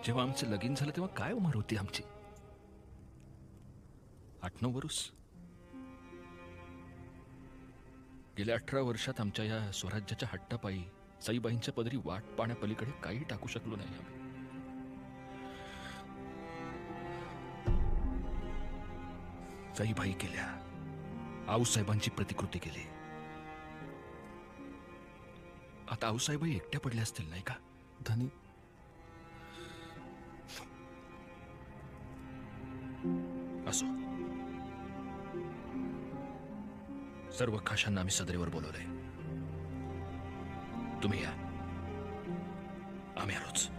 जेव्हा आमचं लगीन झालं तेव्हा काय उमर होती आमची? 8-9 वर्ष. गेल्या 18 वर्षात आमच्या या स्वराज्याच्या हट्टापायी सईबाईंच्या पदरी वाट पाण्यापलीकडे काही टाकू शकलो नाही आम्ही. सईबाई केल्या, आऊसाहेबांची प्रतिकृती केली. आता आऊसाहेबाई एकट्या पडल्या असतील नाही का? धनी, असो, सर्व खाशांना आम्ही सदरेवर बोलवलंय. तुम्ही या, आम्ही आलोच.